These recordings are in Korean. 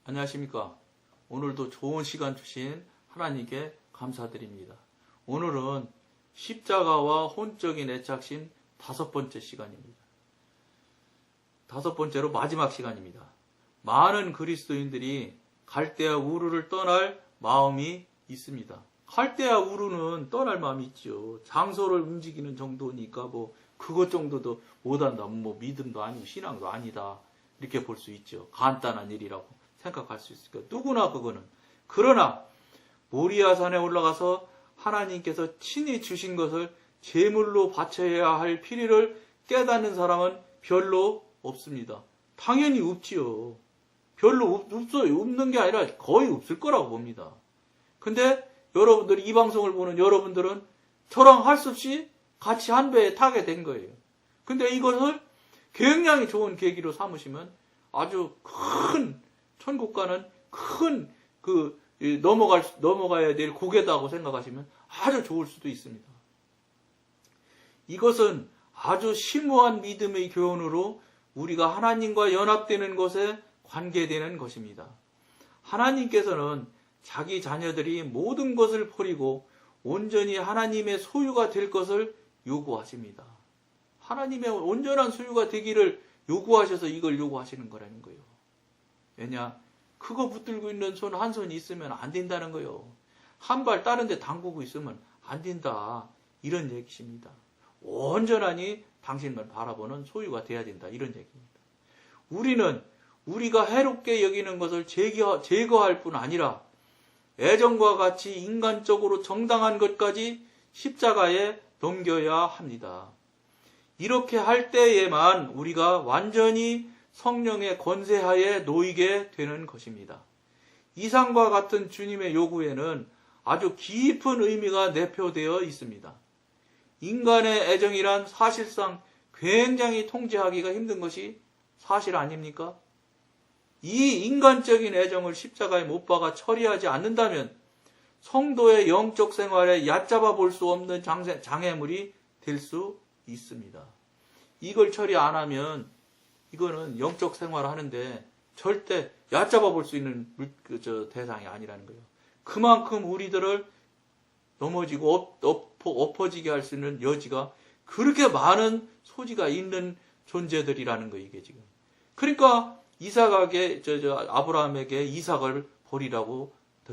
안녕하십니까. 오늘도 좋은 시간 주신 하나님께 감사드립니다. 오늘은 십자가와 혼적인 애착심 5번째 시간입니다. 5번째로 마지막 시간입니다. 많은 그리스도인들이 갈대아 우르를 떠날 마음이 있습니다. 갈대아 우르는 떠날 마음이 있죠. 장소를 움직이는 정도니까 그것 정도도 못한다. 믿음도 아니고 신앙도 아니다. 이렇게 볼 수 있죠. 간단한 일이라고 생각할 수 있을까? 누구나 그거는. 그러나 모리아산에 올라가서 하나님께서 친히 주신 것을 제물로 바쳐야 할 필요를 깨닫는 사람은 별로 없습니다. 당연히 없지요. 별로 없어요. 없는 게 아니라 거의 없을 거라고 봅니다. 근데 여러분들이 이 방송을 보는 여러분들은 저랑 할 수 없이 같이 한 배에 타게 된 거예요. 근데 이것을 굉장히 좋은 계기로 삼으시면 아주 큰 천국과는 큰 넘어가야 될 고개다고 생각하시면 아주 좋을 수도 있습니다. 이것은 아주 심오한 믿음의 교훈으로 우리가 하나님과 연합되는 것에 관계되는 것입니다. 하나님께서는 자기 자녀들이 모든 것을 버리고 온전히 하나님의 소유가 될 것을 요구하십니다. 하나님의 온전한 소유가 되기를 요구하셔서 이걸 요구하시는 거라는 거예요. 왜냐? 그거 붙들고 있는 손 한 손이 있으면 안 된다는 거예요. 한 발 다른 데 담그고 있으면 안 된다. 이런 얘기십니다. 온전하니 당신만 바라보는 소유가 돼야 된다. 이런 얘기입니다. 우리는 우리가 해롭게 여기는 것을 제거할 뿐 아니라 애정과 같이 인간적으로 정당한 것까지 십자가에 넘겨야 합니다. 이렇게 할 때에만 우리가 완전히 성령의 권세하에 놓이게 되는 것입니다. 이상과 같은 주님의 요구에는 아주 깊은 의미가 내포되어 있습니다. 인간의 애정이란 사실상 굉장히 통제하기가 힘든 것이 사실 아닙니까? 이 인간적인 애정을 십자가에 못 박아 처리하지 않는다면 성도의 영적 생활에 얕잡아 볼 수 없는 장애물이 될 수 있습니다. 이걸 처리 안 하면 이거는 영적 생활을 하는데 절대 얕잡아 볼 수 있는 대상이 아니라는 거예요. 그만큼 우리들을 넘어지고 엎어지게 할 수 있는 여지가 그렇게 많은 소지가 있는 존재들이라는 거예요, 이게 지금. 그러니까 아브라함에게 이삭을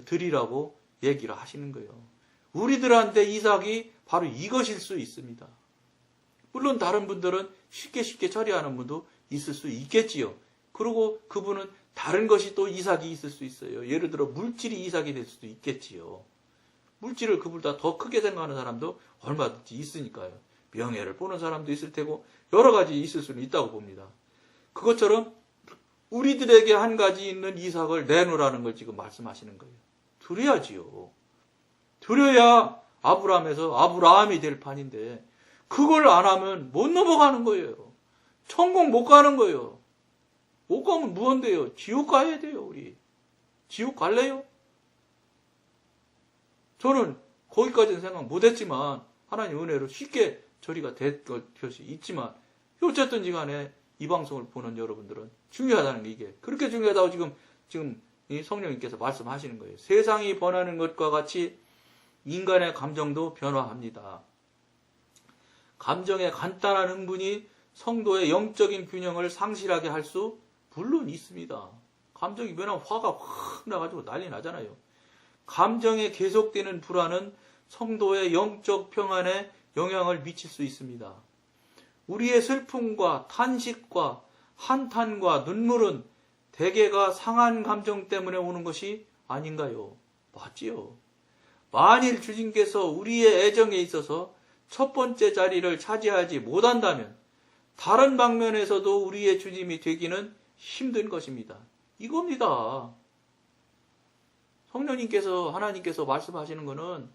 드리라고 얘기를 하시는 거예요. 우리들한테 이삭이 바로 이것일 수 있습니다. 물론 다른 분들은 쉽게 처리하는 분도 있을 수 있겠지요. 그리고 그분은 다른 것이 또 이삭이 있을 수 있어요. 예를 들어 물질이 이삭이 될 수도 있겠지요. 물질을 그보다 더 크게 생각하는 사람도 얼마든지 있으니까요. 명예를 보는 사람도 있을 테고 여러 가지 있을 수는 있다고 봅니다. 그것처럼 우리들에게 한 가지 있는 이삭을 내놓으라는 걸 지금 말씀하시는 거예요. 드려야지요. 드려야 아브라함에서 아브라함이 될 판인데 그걸 안 하면 못 넘어가는 거예요. 천국 못 가는 거예요. 못 가면 무언데요? 지옥 가야 돼요, 우리. 지옥 갈래요? 저는 거기까지는 생각 못 했지만, 하나님 은혜로 쉽게 처리가 될 것이 있지만, 어쨌든 간에 이 방송을 보는 여러분들은 중요하다는 게 이게, 그렇게 중요하다고 지금 이 성령님께서 말씀하시는 거예요. 세상이 변하는 것과 같이 인간의 감정도 변화합니다. 감정의 간단한 흥분이 성도의 영적인 균형을 상실하게 할 수 물론 있습니다. 감정이 변하면 화가 확 나가지고 난리 나잖아요. 감정에 계속되는 불안은 성도의 영적 평안에 영향을 미칠 수 있습니다. 우리의 슬픔과 탄식과 한탄과 눈물은 대개가 상한 감정 때문에 오는 것이 아닌가요? 맞지요. 만일 주님께서 우리의 애정에 있어서 첫 번째 자리를 차지하지 못한다면 다른 방면에서도 우리의 주님이 되기는 힘든 것입니다. 이겁니다. 성령님께서 하나님께서 말씀하시는 것은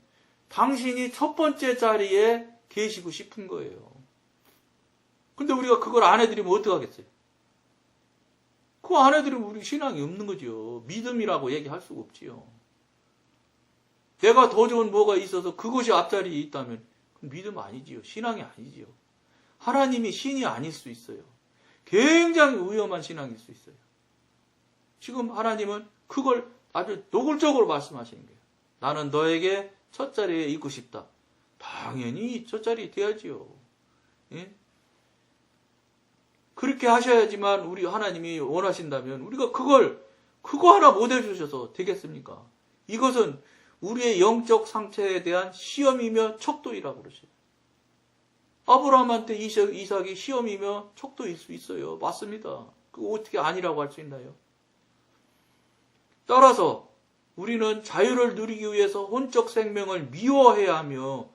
당신이 첫 번째 자리에 계시고 싶은 거예요. 근데 우리가 그걸 안 해드리면 어떡하겠어요? 그거 안 해드리면 우리 신앙이 없는 거죠. 믿음이라고 얘기할 수가 없지요. 내가 더 좋은 뭐가 있어서 그것이 앞자리에 있다면 그건 믿음 아니지요. 신앙이 아니지요. 하나님이 신이 아닐 수 있어요. 굉장히 위험한 신앙일 수 있어요. 지금 하나님은 그걸 아주 노골적으로 말씀하시는 거예요. 나는 너에게 첫 자리에 있고 싶다. 당연히 첫 자리에 돼야지요. 예? 그렇게 하셔야지만 우리 하나님이 원하신다면 우리가 그거 하나 못 해주셔서 되겠습니까? 이것은 우리의 영적 상태에 대한 시험이며 척도이라고 그러죠. 아브라함한테 이삭이 시험이며 척도일 수 있어요. 맞습니다. 그거 어떻게 아니라고 할 수 있나요? 따라서 우리는 자유를 누리기 위해서 혼적 생명을 미워해야 하며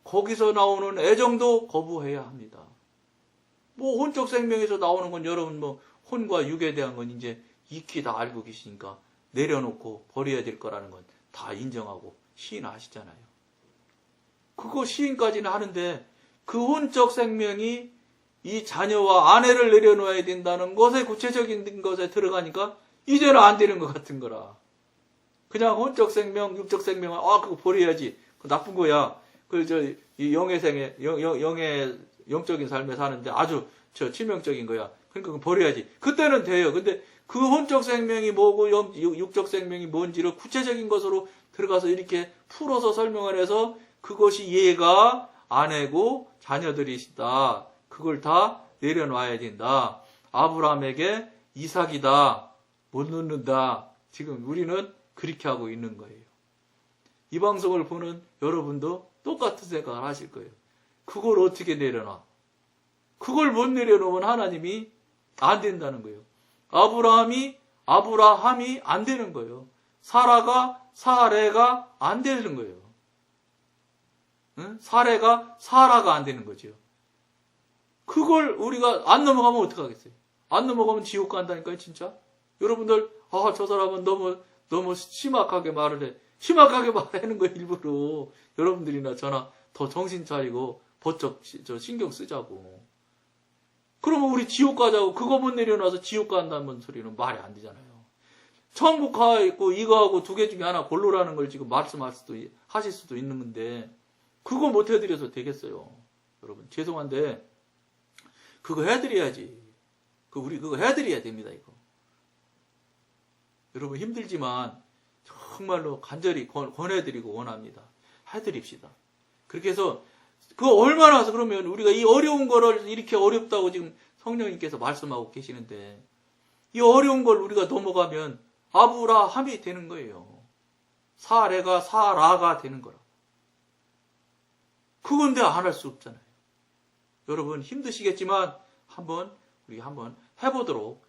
거기서 나오는 애정도 거부해야 합니다. 뭐 혼적 생명에서 나오는 건 여러분 뭐 혼과 육에 대한 건 이제 익히 다 알고 계시니까 내려놓고 버려야 될 거라는 건 다 인정하고 시인하시잖아요. 그거 시인까지는 하는데 그 혼적 생명이 이 자녀와 아내를 내려놓아야 된다는 것에 구체적인 것에 들어가니까 이제는 안 되는 것 같은 거라. 그냥 혼적 생명, 육적 생명은 그거 버려야지. 그거 나쁜 거야. 영적인 삶에 사는데 아주 치명적인 거야. 그러니까 그거 버려야지. 그때는 돼요. 근데 그 혼적 생명이 뭐고 육적 생명이 뭔지를 구체적인 것으로 들어가서 이렇게 풀어서 설명을 해서 그것이 얘가 아내고 자녀들이시다. 그걸 다 내려놔야 된다. 아브라함에게 이삭이다. 못 놓는다. 지금 우리는 그렇게 하고 있는 거예요. 이 방송을 보는 여러분도 똑같은 생각을 하실 거예요. 그걸 어떻게 내려놔? 그걸 못 내려놓으면 하나님이 안 된다는 거예요. 아브라함이 안 되는 거예요. 사라가 안 되는 거예요. 응? 사라가 안 되는 거죠. 그걸 우리가 안 넘어가면 어떡하겠어요? 안 넘어가면 지옥 간다니까요, 진짜. 여러분들, 저 사람은 너무 심각하게 말을 해. 심각하게 말하는 거 일부러 여러분들이나 저나 더 정신 차리고 버쩍 신경 쓰자고. 그러면 우리 지옥 가자고 그거 못 내려놔서 지옥 간다는 소리는 말이 안 되잖아요. 천국 가 있고 이거하고 두 개 중에 하나 골로라는 걸 지금 하실 수도 있는 건데 그거 못 해드려서 되겠어요. 여러분 죄송한데 그거 해드려야지. 우리 그거 해드려야 됩니다. 이거. 여러분 힘들지만 정말로 간절히 권해드리고 원합니다. 해드립시다. 그렇게 해서 그거 얼마나 해서 그러면 우리가 이 어려운 거를 이렇게 어렵다고 지금 성령님께서 말씀하고 계시는데 이 어려운 걸 우리가 넘어가면 아브라함이 되는 거예요. 사라가 되는 거라. 그건데 안 할 수 없잖아요. 여러분 힘드시겠지만 우리 한번 해보도록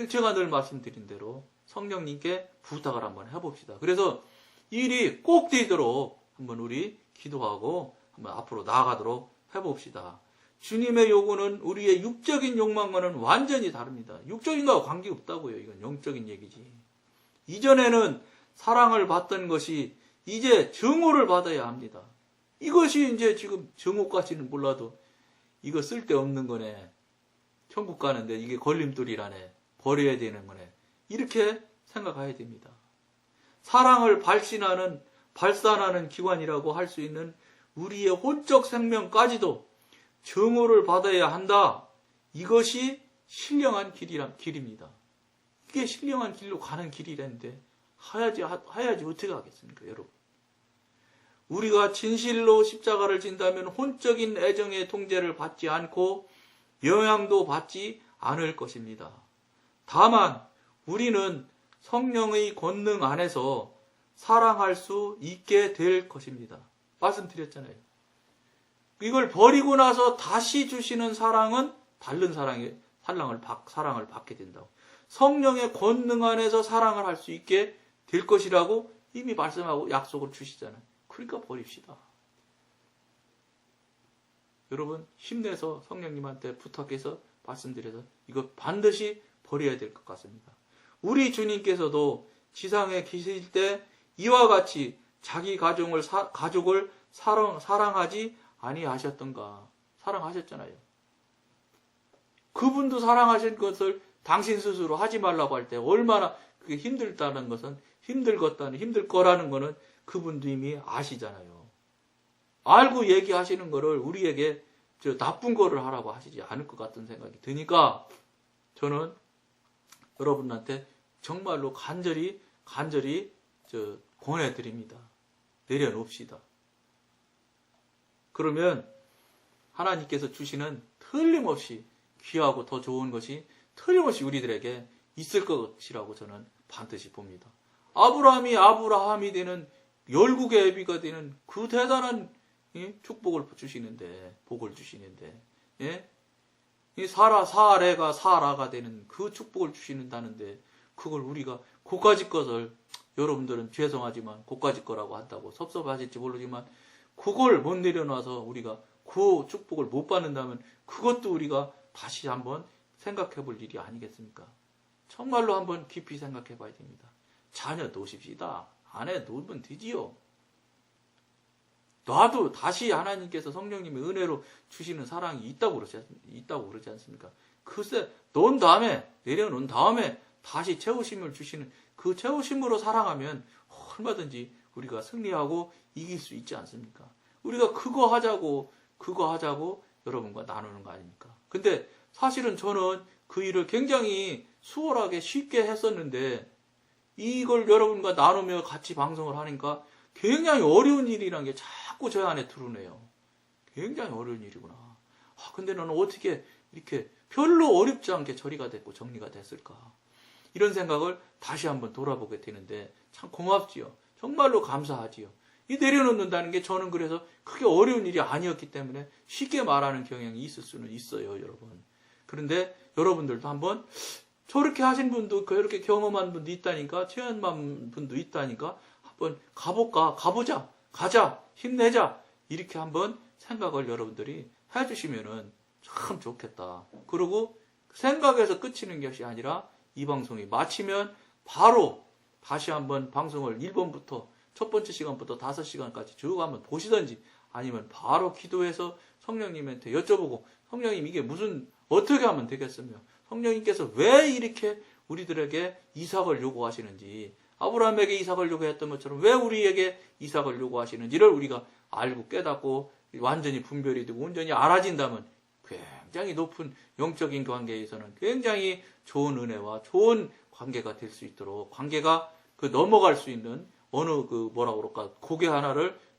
제가 늘 말씀드린 대로 성령님께 부탁을 한번 해봅시다. 그래서 일이 꼭 되도록 한번 우리 기도하고 한번 앞으로 나아가도록 해봅시다. 주님의 요구는 우리의 육적인 욕망과는 완전히 다릅니다. 육적인 거와 관계없다고요. 이건 영적인 얘기지. 이전에는 사랑을 받던 것이 이제 증오를 받아야 합니다. 이것이 이제 지금 증오까지는 몰라도 이거 쓸데없는 거네. 천국 가는데 이게 걸림돌이라네. 버려야 되는 거네. 이렇게 생각해야 됩니다. 사랑을 발산하는 기관이라고 할 수 있는 우리의 혼적 생명까지도 증오를 받아야 한다. 이것이 신령한 길입니다. 이게 신령한 길로 가는 길이라는데 해야지 어떻게 하겠습니까, 여러분? 우리가 진실로 십자가를 진다면 혼적인 애정의 통제를 받지 않고 영향도 받지 않을 것입니다. 다만 우리는 성령의 권능 안에서 사랑할 수 있게 될 것입니다. 말씀드렸잖아요. 이걸 버리고 나서 다시 주시는 사랑은 다른 사랑을 받게 된다고. 성령의 권능 안에서 사랑을 할 수 있게 될 것이라고 이미 말씀하고 약속을 주시잖아요. 그러니까 버립시다. 여러분 힘내서 성령님한테 부탁해서 말씀드려서 이거 반드시 버려야 될 것 같습니다. 우리 주님께서도 지상에 계실 때 이와 같이 자기 가족을 사랑하지 아니하셨던가. 사랑하셨잖아요. 그분도 사랑하신 것을 당신 스스로 하지 말라고 할 때 얼마나 그게 힘들 거라는 거는 그분도 이미 아시잖아요. 알고 얘기하시는 거를 우리에게 나쁜 거를 하라고 하시지 않을 것 같은 생각이 드니까 저는 여러분한테 정말로 간절히 권해드립니다. 내려놓읍시다. 그러면 하나님께서 주시는 틀림없이 귀하고 더 좋은 것이 틀림없이 우리들에게 있을 것이라고 저는 반드시 봅니다. 아브라함이 되는 열국의 애비가 되는 그 대단한 축복을 주시는데, 복을 주시는데, 예? 이 사라가 되는 그 축복을 주시는다는데, 그걸 우리가 고가지 것을, 여러분들은 죄송하지만 고가지 거라고 한다고 섭섭하실지 모르지만, 그걸 못 내려놔서 우리가 그 축복을 못 받는다면, 그것도 우리가 다시 한번 생각해 볼 일이 아니겠습니까? 정말로 한번 깊이 생각해 봐야 됩니다. 자녀 놓으십시다. 아내 놓으면 되지요. 놔도 다시 하나님께서 성령님의 은혜로 주시는 사랑이 있다고 그러지 않습니까? 글쎄, 내려놓은 다음에 다시 채우심을 주시는 그 채우심으로 사랑하면 얼마든지 우리가 승리하고 이길 수 있지 않습니까? 우리가 그거 하자고 여러분과 나누는 거 아닙니까? 근데 사실은 저는 그 일을 굉장히 수월하게 쉽게 했었는데, 이걸 여러분과 나누며 같이 방송을 하니까 굉장히 어려운 일이라는 게 자꾸 저 안에 드러내요. 굉장히 어려운 일이구나. 근데 너는 어떻게 이렇게 별로 어렵지 않게 처리가 됐고 정리가 됐을까? 이런 생각을 다시 한번 돌아보게 되는데 참 고맙지요. 정말로 감사하지요. 이 내려놓는다는 게 저는 그래서 크게 어려운 일이 아니었기 때문에 쉽게 말하는 경향이 있을 수는 있어요, 여러분. 그런데 여러분들도 한번 저렇게 하신 분도, 그렇게 경험한 분도 있다니까, 체험한 분도 있다니까, 한번 가자, 힘내자, 이렇게 한번 생각을 여러분들이 해주시면은 참 좋겠다. 그리고 생각에서 끝이는 것이 아니라 이 방송이 마치면 바로 다시 한번 방송을 1번부터 첫 번째 시간부터 5시간까지 쭉 한번 보시든지, 아니면 바로 기도해서 성령님한테 여쭤보고, 성령님 이게 어떻게 하면 되겠으며, 성령님께서 왜 이렇게 우리들에게 이삭을 요구하시는지, 아브라함에게 이삭을 요구했던 것처럼 왜 우리에게 이삭을 요구하시는지를 우리가 알고 깨닫고 완전히 분별이 되고 온전히 알아진다면 굉장히 높은 영적인 관계에서는 굉장히 좋은 은혜와 좋은 관계가 될 수 있도록, 관계가 넘어갈 수 있는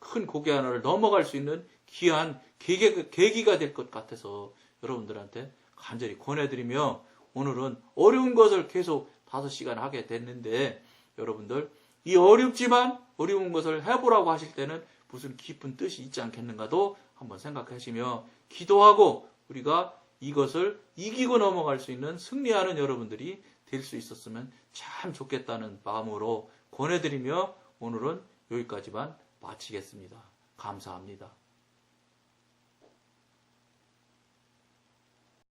큰 고개 하나를 넘어갈 수 있는 귀한 계기가 될 것 같아서 여러분들한테 간절히 권해드리며, 오늘은 어려운 것을 계속 5시간 하게 됐는데, 여러분들 이 어려운 것을 해보라고 하실 때는 무슨 깊은 뜻이 있지 않겠는가도 한번 생각하시며 기도하고, 우리가 이것을 이기고 넘어갈 수 있는 승리하는 여러분들이 될 수 있었으면 참 좋겠다는 마음으로 권해드리며 오늘은 여기까지만 마치겠습니다. 감사합니다.